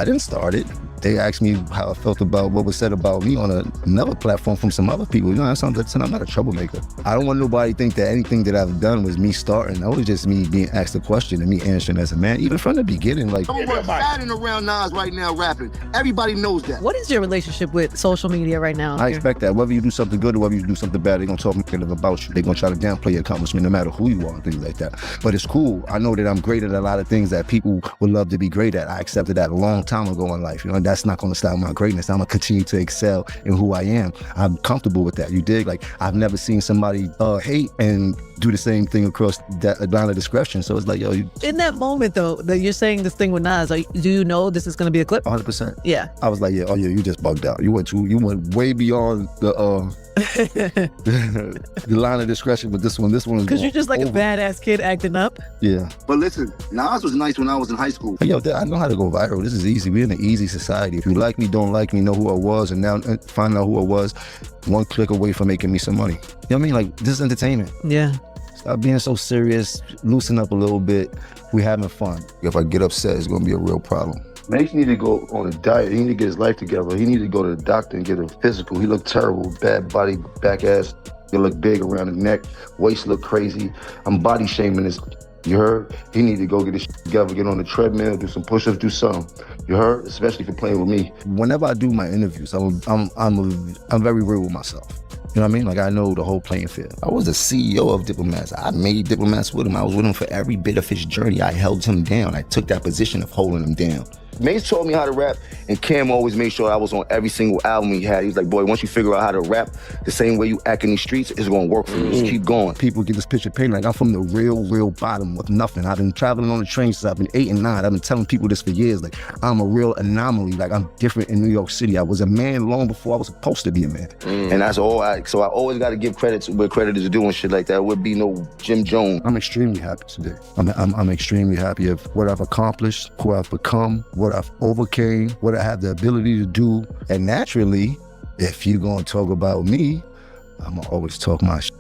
I didn't start it. They asked me how I felt about what was said about me on another platform from some other people. You know, I'm not a troublemaker. I don't want nobody to think that anything that I've done was me starting. That was just me being asked a question and me answering as a man, even from the beginning. Like, I'm riding around Nas right now rapping. Everybody knows that. What is your relationship with social media right now? I expect that. Whether you do something good or whether you do something bad, they're going to talk negative about you. They're going to try to downplay your accomplishment no matter who you are and things like that. But it's cool. I know that I'm great at a lot of things that people would love to be great at. I accepted that a long time ago in life. You know, and that's not going to stop my greatness. I'm gonna continue to excel in who I am. I'm comfortable with that. You dig? Like, I've never seen somebody hate and do the same thing across that line of discretion. So it's like, yo. In that moment, though, that you're saying this thing with Nas, like, do you know this is gonna be a clip? 100%. Yeah. I was like, yeah, you just bugged out. You went way beyond the the line of discretion with this one. This one is because you're just like over. A badass kid acting up. Yeah. But listen, Nas was nice when I was in high school. Hey, yo, I know how to go viral. This is easy. We're in an easy society. If you like me, don't like me, know who I was, and now find out who I was, one click away from making me some money. You know what I mean? Like, this is entertainment. Yeah. Stop being so serious. Loosen up a little bit. We're having fun. If I get upset, it's gonna be a real problem. Mace need to go on a diet. He need to get his life together. He need to go to the doctor and get a physical. He looked terrible, bad body, back ass. He look big around the neck. Waist look crazy. I'm body shaming this. You heard? He need to go get his shit together, get on the treadmill, do some push-ups, do something. You heard? Especially for playing with me. Whenever I do my interviews, I'm very real with myself. You know what I mean? Like, I know the whole playing field. I was the CEO of Diplomats. I made Diplomats with him. I was with him for every bit of his journey. I held him down. I took that position of holding him down. Mace taught me how to rap, and Cam always made sure I was on every single album he had. He was like, boy, once you figure out how to rap, the same way you act in these streets, it's gonna work for you. Just keep going. People get this picture painted like I'm from the real bottom with nothing. I've been traveling on the train since I've been 8 and 9. I've been telling people this for years. Like, I'm a real anomaly. Like, I'm different in New York City. I was a man long before I was supposed to be a man. And that's all so I always gotta give credit where credit is due and shit like that. It would be no Jim Jones. I'm extremely happy today. I'm extremely happy of what I've accomplished, who I've become, what I've overcame, what I have the ability to do. And naturally, if you're gonna talk about me, I'm gonna always talk my shit.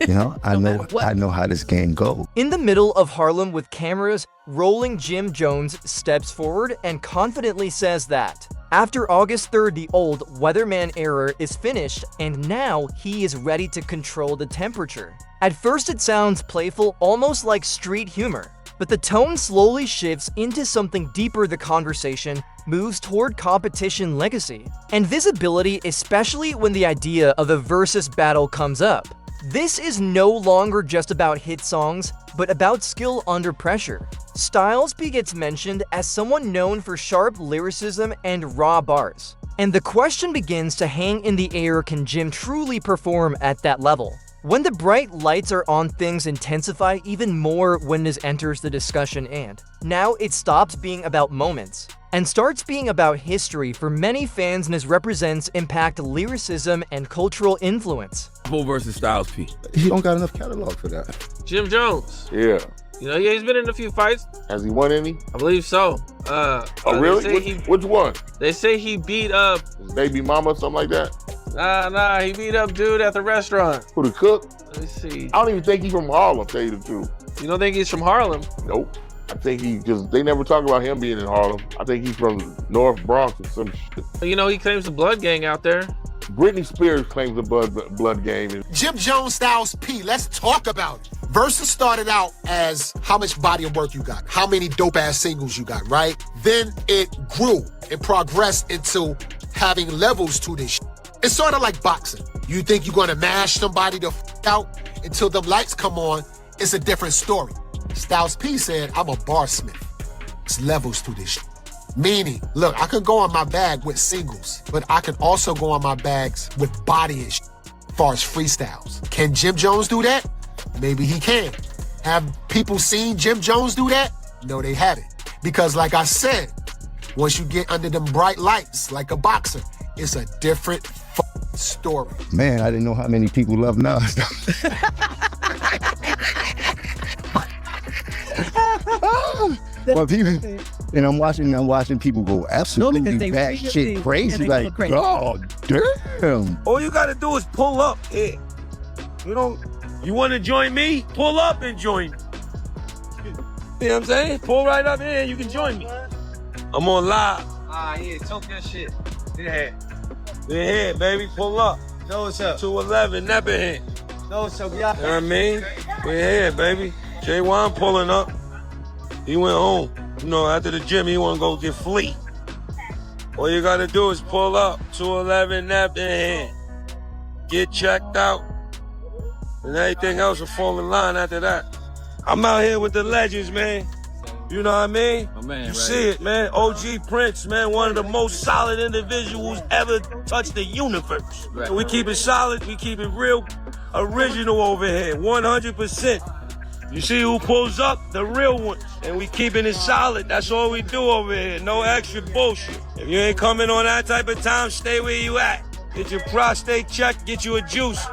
You know, I know how this game goes. In the middle of Harlem with cameras rolling, Jim Jones steps forward and confidently says that after August 3rd, the old weatherman era is finished, and now he is ready to control the temperature. At first it sounds playful, almost like street humor, but the tone slowly shifts into something deeper. The conversation moves toward competition legacy and visibility, especially when the idea of a versus battle comes up. This is no longer just about hit songs, but about skill under pressure. Styles P gets mentioned as someone known for sharp lyricism and raw bars. And the question begins to hang in the air, can Jim truly perform at that level? When the bright lights are on, things intensify even more when Nas enters the discussion, and now it stops being about moments and starts being about history. For many fans, Nas represents impact, lyricism, and cultural influence. Full versus Styles P. He don't got enough catalog for that. Jim Jones. Yeah. You know, he's been in a few fights. Has he won any? I believe so. Oh, really? Which one? They say he beat up his baby mama or something like that? Nah, he beat up dude at the restaurant. Who, the cook? Let me see. I don't even think he's from Harlem, tell you the truth. You don't think he's from Harlem? Nope. I think they never talk about him being in Harlem. I think he's from North Bronx or some shit. You know, he claims the blood gang out there. Britney Spears claims the blood gang. Jim Jones, Styles P, let's talk about it. Versus started out as how much body of work you got, how many dope-ass singles you got, right? Then it grew and progressed into having levels to this shit. It's sort of like boxing. You think you're gonna mash somebody the out until them lights come on, it's a different story. Styles P said, I'm a barsmith. It's levels to this shit. Meaning, look, I could go on my bag with singles, but I can also go on my bags with body and shit, as far as freestyles. Can Jim Jones do that? Maybe he can. Have people seen Jim Jones do that? No, they haven't. Because like I said, once you get under them bright lights, like a boxer, it's a different story. Man, I didn't know how many people love Nas. Well, people, and I'm watching people go absolutely back shit crazy. Like, oh, damn. All you gotta do is pull up here. You wanna join me? Pull up and join me. You know what I'm saying? Pull right up here and you can join me. I'm on live. Yeah, talk your shit. Yeah. We're here, baby. Pull up. Know what's up. 211, never here. Know what's up, y'all. You know what I mean? We're here, baby. J1 pulling up. He went home. You know, after the gym, he want to go get fleet. All you got to do is pull up. 211, nap in hand. Get checked out. And everything else will fall in line after that. I'm out here with the legends, man. You know what I mean? My man, you right see it, man. OG Prince, man, one of the most solid individuals ever touched the universe. Right. So we keep it solid, we keep it real original over here, 100%. You see who pulls up? The real ones. And we keeping it solid. That's all we do over here. No extra bullshit. If you ain't coming on that type of time, stay where you at. Get your prostate checked, get you a juice.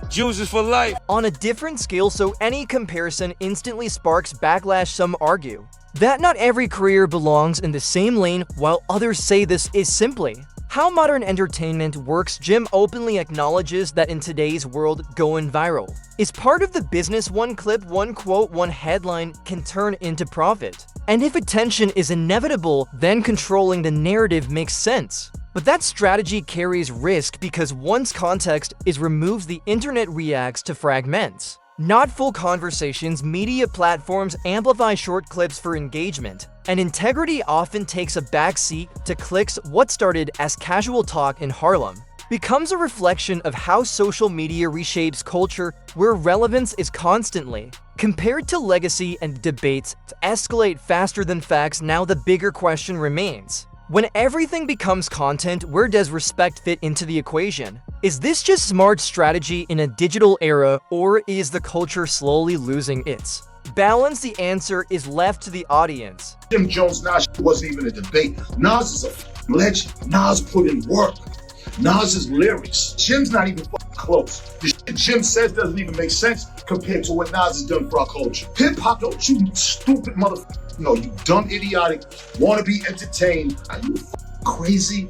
Juice is for life. On a different scale, so any comparison instantly sparks backlash, some argue. That not every career belongs in the same lane, while others say this is simply how modern entertainment works. Jim openly acknowledges that in today's world, going viral is part of the business. One clip, one quote, one headline can turn into profit. And if attention is inevitable, then controlling the narrative makes sense. But that strategy carries risk because once context is removed, the internet reacts to fragments, not full conversations. Media platforms amplify short clips for engagement, and integrity often takes a backseat to clicks. What started as casual talk in Harlem becomes a reflection of how social media reshapes culture, where relevance is constantly compared to legacy, and debates to escalate faster than facts. Now the bigger question remains: when everything becomes content, where does respect fit into the equation? Is this just smart strategy in a digital era, or is the culture slowly losing its balance? The answer is left to the audience. Jim Jones, Nas wasn't even a debate. Nas is a legend. Nas put in work. Nas's lyrics. Jim's not even close. The shit Jim says doesn't even make sense compared to what Nas has done for our culture. Hip hop, don't you stupid motherfucker. No, you dumb, idiotic, wanna be entertained. Are you crazy?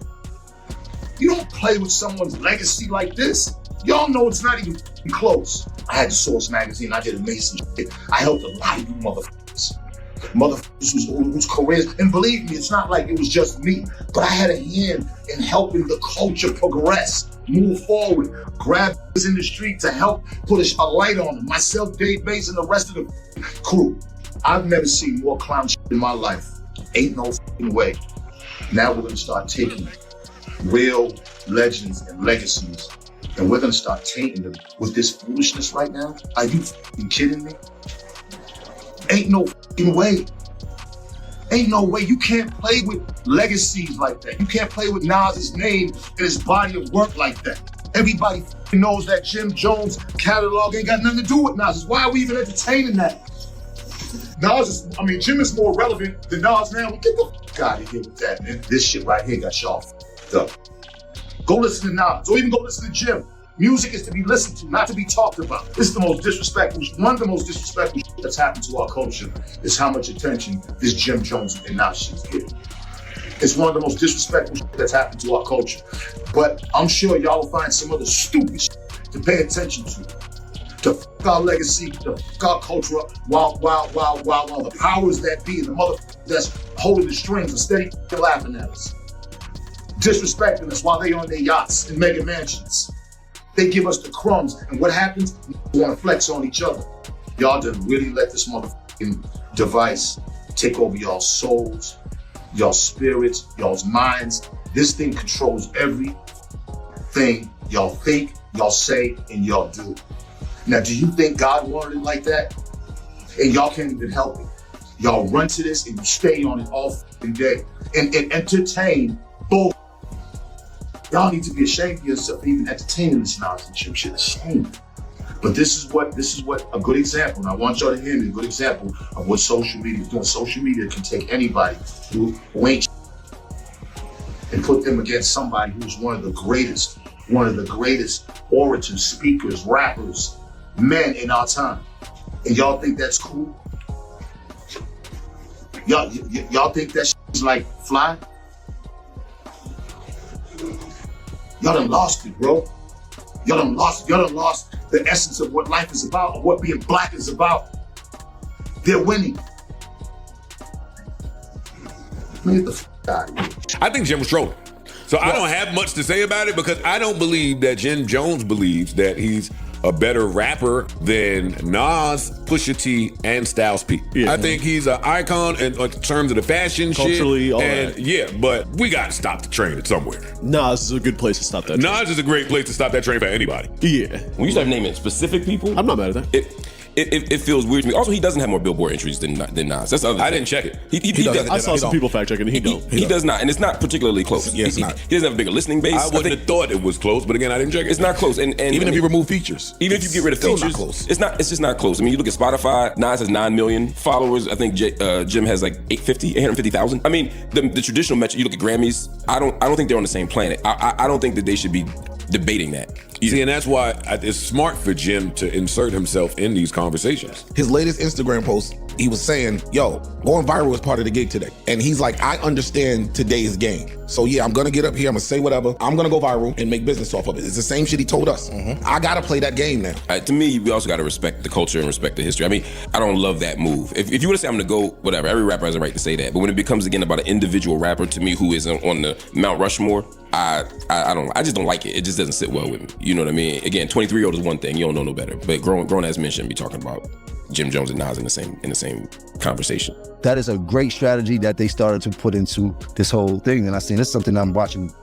You don't play with someone's legacy like this. Y'all know it's not even close. I had Source magazine, I did amazing shit. I helped a lot of you motherfuckers. Motherfuckers whose careers, and believe me, it's not like it was just me, but I had a hand in helping the culture progress, move forward, grab in the street to help put a light on them. Myself, Dave Bass, and the rest of the crew. I've never seen more clown shit in my life. Ain't no fucking way. Now we're gonna start taking real legends and legacies, and we're gonna start tainting them with this foolishness right now. Are you fucking kidding me? Ain't no fucking way. Ain't no way. You can't play with legacies like that. You can't play with Nas's name and his body of work like that. Everybody knows that Jim Jones catalog ain't got nothing to do with Nas. Why are we even entertaining that? Jim is more relevant than Nas now. Get the fuck out of here with that, man. This shit right here got y'all fucked up. Go listen to Nas, or even go listen to Jim. Music is to be listened to, not to be talked about. This is the most disrespectful, one of the most disrespectful shit that's happened to our culture is how much attention this Jim Jones and Nas shit's getting. It's one of the most disrespectful shit that's happened to our culture. But I'm sure y'all will find some other stupid shit to pay attention to fuck our legacy, to fuck our culture up, while the powers that be and the motherfuckers that's holding the strings are steady laughing at us. Disrespecting us while they on their yachts and mega mansions. They give us the crumbs, and what happens? We want to flex on each other. Y'all done really let this motherfucking device take over y'all's souls, y'all's spirits, y'all's minds. This thing controls everything y'all think, y'all say, and y'all do. Now, do you think God wanted it like that? And y'all can't even help it. Y'all run to this and you stay on it all fucking day and entertain bull. Y'all need to be ashamed of yourself for even entertaining this nonsense. You should ashamed. But this is what a good example, and I want y'all to hear me, a good example of what social media is doing. Social media can take anybody who ain't and put them against somebody who's one of the greatest orators, speakers, rappers, men in our time. And y'all think that's cool? Y'all think that shit's like fly? Y'all done lost it, bro. Y'all done lost the essence of what life is about, of what being black is about. They're winning. Man, get the fuck out of here. I think Jim was trolling. So I don't have much to say about it because I don't believe that Jim Jones believes that he's a better rapper than Nas, Pusha T, and Styles P. Yeah. I think he's an icon in terms of the fashion Culturally, shit. all And that. yeah, but we got to stop the train at somewhere. Nas is a good place to stop that train. Nas is a great place to stop that train for anybody. Yeah. When you start naming specific people, I'm not mad at that. It feels weird to me. Also, he doesn't have more Billboard entries than Nas. That's the other I thing. didn't check it. He does. I saw some people fact checking. He don't. He does not, and it's not particularly close. Yeah, it's he, not. He doesn't have a bigger listening base. I wouldn't have thought it was close, but again, I didn't check it. It's not close, and even if you remove features, even if you get rid of still features, not close. It's just not close. I mean, you look at Spotify. Nas has 9 million followers. I think Jim has like 850,000. I mean, the traditional metric. You look at Grammys. I don't think they're on the same planet. I don't think that they should be debating that. See, and that's why it's smart for Jim to insert himself in these conversations. His latest Instagram post, he was saying, yo, going viral is part of the gig today. And he's like, I understand today's game. So yeah, I'm gonna get up here, I'm gonna say whatever. I'm gonna go viral and make business off of it. It's the same shit he told us. I gotta play that game now. To me, we also gotta respect the culture and respect the history. I mean, I don't love that move. If you were to say I'm gonna go, whatever, every rapper has a right to say that. But when it becomes again about an individual rapper, to me, who is on the Mount Rushmore, I just don't like it. It just doesn't sit well with me. You know what I mean? Again, 23-year-old is one thing. You don't know no better. But grown ass men shouldn't be talking about Jim Jones and Nas in the same conversation. That is a great strategy that they started to put into this whole thing. And I seen this is something I'm watching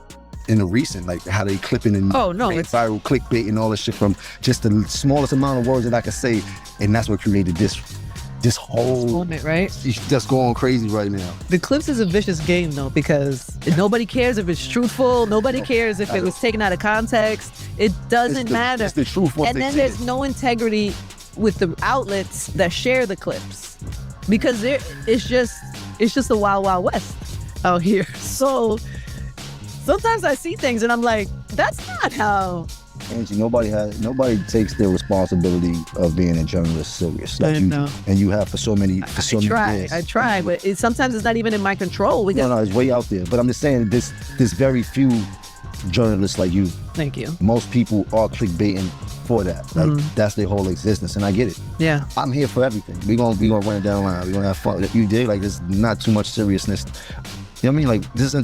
in the recent, like how they clipping and it's viral clickbait and all this shit from just the smallest amount of words that I could say. And that's what created this whole moment, right? It's just going crazy right now. The clips is a vicious game though, because nobody cares if it's truthful. Nobody cares if it was taken out of context. It doesn't matter. It's the truth. And then there's no integrity with the outlets that share the clips, because it's just the wild, wild west out here. So sometimes I see things and I'm like, that's not how. Angie, nobody takes their responsibility of being a journalist serious. I know. And you have for so many years. I try, but sometimes it's not even in my control. No, it's way out there. But I'm just saying, there's very few journalists like you. Thank you. Most people are clickbaiting for that. Like, that's their whole existence, and I get it. Yeah. I'm here for everything. We're gonna run it down the line. We're gonna have fun. You dig? Like, there's not too much seriousness. You know what I mean? Like, this is